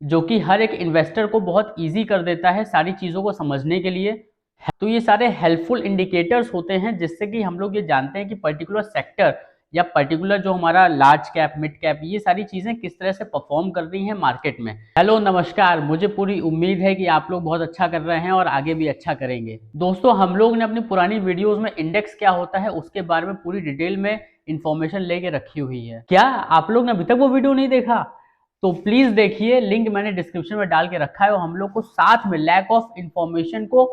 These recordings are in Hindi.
जो कि हर एक इन्वेस्टर को बहुत ईजी कर देता है सारी चीज़ों को समझने के लिए। तो ये सारे हेल्पफुल इंडिकेटर्स होते हैं जिससे कि हम लोग ये जानते हैं कि पर्टिकुलर सेक्टर या पर्टिकुलर जो हमारा लार्ज कैप मिड कैप ये सारी चीज़ें किस तरह से परफॉर्म कर रही हैं मार्केट में। हेलो नमस्कार, मुझे पूरी उम्मीद है कि आप लोग बहुत अच्छा कर रहे हैं और आगे भी अच्छा करेंगे। दोस्तों, हम लोग ने अपनी पुरानी वीडियोस में इंडेक्स क्या होता है उसके बारे में पूरी डिटेल में इंफॉर्मेशन लेके रखी हुई है। क्या आप लोग ने अभी तक वो वीडियो नहीं देखा? तो प्लीज देखिए, लिंक मैंने डिस्क्रिप्शन में डाल के रखा है और हम लोग को साथ में लैक ऑफ इंफॉर्मेशन को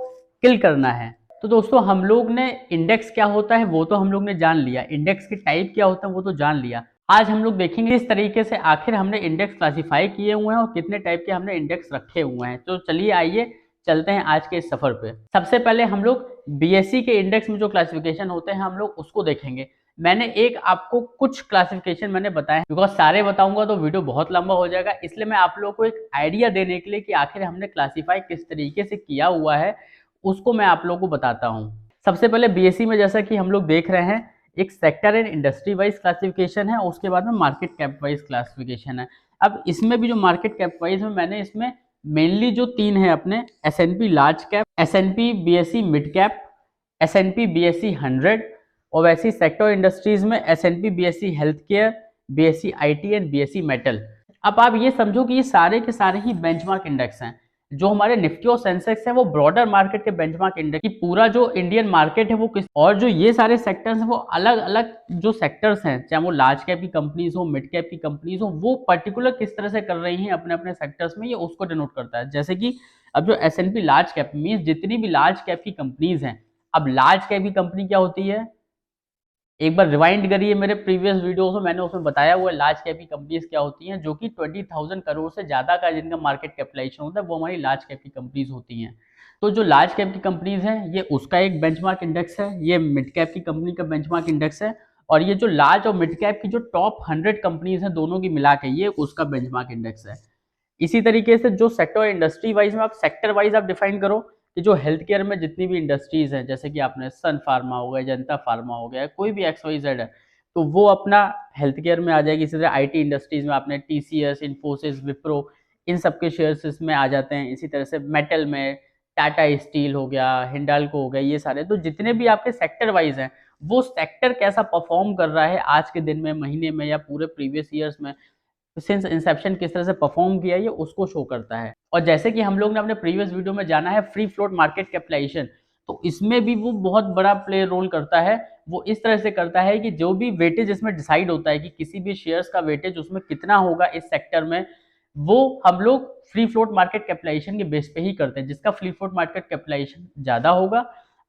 किल करना है। तो दोस्तों, हम लोग ने इंडेक्स क्या होता है वो तो हम लोग ने जान लिया, इंडेक्स के टाइप क्या होता है वो तो जान लिया। आज हम लोग देखेंगे इस तरीके से आखिर हमने इंडेक्स क्लासिफाई किए हुए हैं और कितने टाइप के हमने इंडेक्स रखे हुए हैं। तो चलिए आइए चलते हैं आज के इस सफर पे। सबसे पहले हम लोग बीएससी के इंडेक्स में जो क्लासिफिकेशन होते हैं हम लोग उसको देखेंगे। मैंने एक आपको कुछ क्लासिफिकेशन मैंने बताए, बिकॉज सारे बताऊंगा तो वीडियो बहुत लंबा हो जाएगा, इसलिए मैं आप लोगों को एक आइडिया देने के लिए कि आखिर हमने क्लासिफाई किस तरीके से किया हुआ है उसको मैं आप लोगों को बताता हूँ। सबसे पहले बीएससी में जैसा कि हम लोग देख रहे हैं, एक sector and industry wise classification है, उसके बाद में मार्केट कैप वाइज क्लासिफिकेशन है। अब इसमें भी जो मार्केट कैप वाइज में मैंने इसमें मेनली जो तीन है अपने, S&P large cap, S&P BSc mid cap, S&P BSc 100, और वैसी सेक्टर इंडस्ट्रीज में S&P BSc health care, BSc IT and BSc metal. अब आप ये समझो कि ये सारे के सारे ही बेंचमार्क इंडेक्स हैं। जो हमारे निफ्टी और सेंसेक्स है वो ब्रॉडर मार्केट के बेंचमार्क इंडेक्स की पूरा जो इंडियन मार्केट है वो किस, और जो ये सारे सेक्टर्स हैं वो अलग अलग जो सेक्टर्स हैं, चाहे वो लार्ज कैप की कंपनीज हो मिड कैप की कंपनीज हो, वो पर्टिकुलर किस तरह से कर रही हैं अपने अपने सेक्टर्स में, ये उसको डिनोट करता है। जैसे कि अब जो एसएनपी लार्ज कैप मीन्स जितनी भी लार्ज कैप की कंपनीज हैं। अब लार्ज कैप की कंपनी क्या होती है, एक बार रिवाइंड करिए मेरे प्रीवियस वीडियोस में, मैंने उसमें बताया हुआ है लार्ज कैप की कंपनीज क्या होती हैं, जो कि 20,000 करोड़ से ज्यादा का जिनका मार्केट कैपिटलाइजेशन होता है वो हमारी लार्ज कैप की कंपनीज होती हैं। तो जो लार्ज कैप की कंपनीज हैं ये उसका एक बेंचमार्क इंडेक्स है, ये मिड कैप की कंपनी का बेंचमार्क इंडेक्स है, और ये जो लार्ज और मिड कैप की जो टॉप 100 कंपनीज हैं दोनों की मिला के ये उसका बेंचमार्क इंडेक्स है। इसी तरीके से जो सेक्टर इंडस्ट्री वाइज में आप सेक्टर वाइज आप डिफाइन करो कि जो हेल्थ केयर में जितनी भी इंडस्ट्रीज हैं, जैसे कि आपने सन फार्मा हो गया, जनता फार्मा हो गया, कोई भी एक्स वाई जेड है तो वो अपना हेल्थ केयर में आ जाएगी। इसी तरह आईटी इंडस्ट्रीज में आपने टीसीएस, इन्फोसिस, विप्रो, इन सबके शेयर्स इसमें आ जाते हैं। इसी तरह से मेटल में टाटा स्टील हो गया, हिंडाल्को हो गया, ये सारे तो जितने भी आपके सेक्टर वाइज हैं वो सेक्टर कैसा परफॉर्म कर रहा है आज के दिन में, महीने में या पूरे प्रीवियस ईयर्स में, सिंस इंसेप्शन किस तरह से परफॉर्म किया ये उसको शो करता है। और जैसे कि हम लोग ने अपने प्रीवियस वीडियो में जाना है फ्री फ्लोट मार्केट कैपिटलाइजेशन, तो इसमें भी वो बहुत बड़ा प्ले रोल करता है। वो इस तरह से करता है कि जो भी वेटेज इसमें डिसाइड होता है कि किसी भी शेयर्स का वेटेज उसमें कितना होगा इस सेक्टर में, वो हम लोग फ्री फ्लोट मार्केट कैपिटलाइजेशन के बेस पे ही करते हैं। जिसका फ्री फ्लोट मार्केट कैपिटलाइजेशन ज्यादा होगा,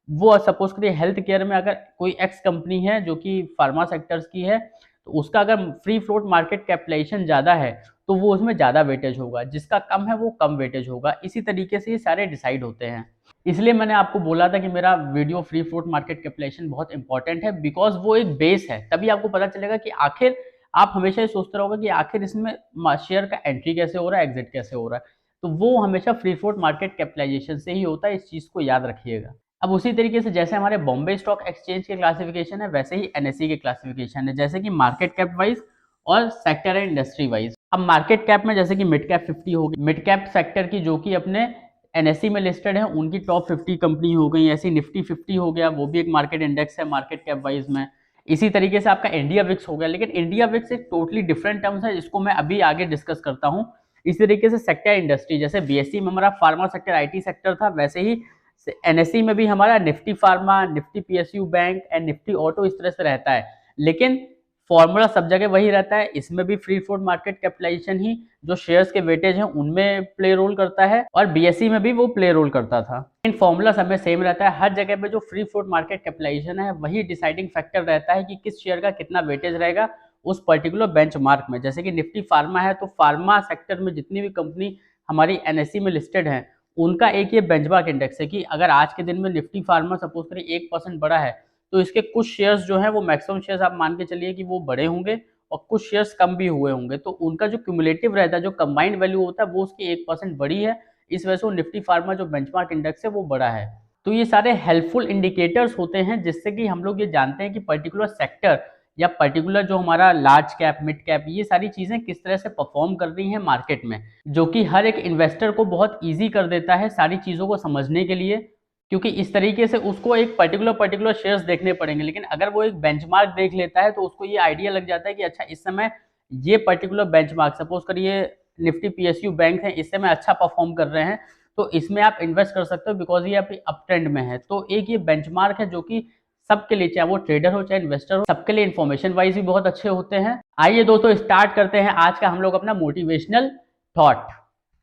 वो सपोज करिए हेल्थ केयर में अगर कोई एक्स कंपनी है जो कि फार्मा सेक्टर्स की है, तो उसका अगर फ्री फ्लोट मार्केट कैपिटलाइजेशन ज्यादा है तो वो उसमें ज्यादा वेटेज होगा, जिसका कम है वो कम वेटेज होगा। इसी तरीके से ये सारे डिसाइड होते हैं। इसलिए मैंने आपको बोला था कि मेरा video free float market capitalization बहुत इंपॉर्टेंट है, बिकॉज वो एक बेस है। तभी आपको पता चलेगा कि आखिर आप हमेशा ये सोचते रहोगे कि आखिर इसमें शेयर का एंट्री कैसे हो रहा है, एग्जिट कैसे हो रहा है, तो वो हमेशा फ्री फ्लोट मार्केट कैपिटलाइजेशन से ही होता है। इस चीज को याद रखिएगा। अब उसी तरीके से जैसे हमारे बॉम्बे स्टॉक एक्सचेंज के क्लासिफिकेशन है वैसे ही एनएसई के क्लासिफिकेशन है, जैसे कि मार्केट कैप वाइज और सेक्टर एंड इंडस्ट्री वाइज। अब मार्केट कैप में जैसे कि मिड कैप 50 हो गई, मिड कैप सेक्टर की जो कि अपने एनएसई में लिस्टेड है उनकी टॉप 50 कंपनी हो गई। ऐसी निफ्टी 50 हो गया, वो भी एक मार्केट इंडेक्स है मार्केट कैप वाइज में। इसी तरीके से आपका इंडिया विक्स हो गया, लेकिन इंडिया विक्स एक टोटली डिफरेंट टर्म्स है जिसको मैं अभी आगे डिस्कस करता हूँ। इसी तरीके से सेक्टर इंडस्ट्री, जैसे बीएससी में हमारा फार्मा सेक्टर आईटी सेक्टर था, वैसे ही एनएसई में भी हमारा Nifty pharma, Nifty PSU bank and Nifty auto इस तरह से रहता है। लेकिन फॉर्मूला सब जगह वही रहता है, इसमें भी फ्री फ्लोट मार्केट कैपिटलाइजेशन ही जो शेयर्स के वेटेज हैं उनमें प्ले रोल करता है, और बीएसई में भी वो प्ले रोल करता था। इन फॉर्मूला सब में सेम रहता है। हर जगह पे जो फ्री फ्लोट मार्केट कैपिटलाइजेशन है वही डिसाइडिंग फैक्टर रहता है कि किस शेयर का कितना वेटेज रहेगा उस पर्टिकुलर बेंचमार्क में। जैसे कि निफ्टी फार्मा है तो फार्मा सेक्टर में जितनी भी कंपनी हमारी एनएसई में लिस्टेड है उनका एक ये बेंचमार्क इंडेक्स है कि अगर आज के दिन में निफ्टी फार्मा सपोज करें 1% बढ़ा है तो इसके कुछ शेयर्स जो है वो मैक्सिमम शेयर्स आप मान के चलिए कि वो बड़े होंगे और कुछ शेयर्स कम भी हुए होंगे, तो उनका जो क्यूमुलेटिव रहता है, जो कंबाइंड वैल्यू होता है वो उसकी 1% बड़ी है। इस वजह से वो निफ्टी फार्मा जो बेंचमार्क इंडेक्स है वो बड़ा है। तो ये सारे हेल्पफुल इंडिकेटर्स होते हैं जिससे कि हम लोग ये जानते हैं कि पर्टिकुलर सेक्टर या पर्टिकुलर जो हमारा लार्ज कैप, मिड कैप, ये सारी चीजें किस तरह से परफॉर्म कर रही हैं मार्केट में, जो कि हर एक इन्वेस्टर को बहुत ईजी कर देता है सारी चीजों को समझने के लिए। क्योंकि इस तरीके से उसको एक पर्टिकुलर शेयर्स देखने पड़ेंगे, लेकिन अगर वो एक बेंचमार्क देख लेता है तो उसको ये आइडिया लग जाता है कि अच्छा इस समय ये पर्टिकुलर बेंचमार्क, सपोज करिए निफ्टी पीएसयू बैंक है, इस समय अच्छा परफॉर्म कर रहे हैं, तो इसमें आप इन्वेस्ट कर सकते हो बिकॉज ये अभी अप ट्रेंड में है। तो एक ये बेंचमार्क है जो कि सबके लिए, चाहे वो ट्रेडर हो चाहे इन्वेस्टर हो, सबके लिए इन्फॉर्मेशन वाइज भी बहुत अच्छे होते हैं। आइए दोस्तों स्टार्ट करते हैं आज का हम लोग अपना मोटिवेशनल थॉट।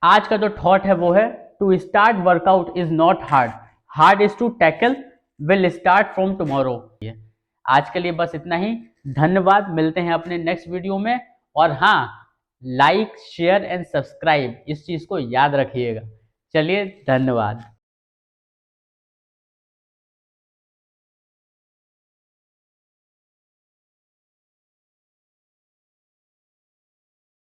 आज का जो थॉट है वो है, to start workout is not hard, hard is to tackle, will start from tomorrow. आज के लिए बस इतना ही, धन्यवाद, मिलते हैं अपने नेक्स्ट वीडियो में। और हाँ, लाइक शेयर एंड सब्सक्राइब, इस चीज को याद रखिएगा। चलिए, धन्यवाद।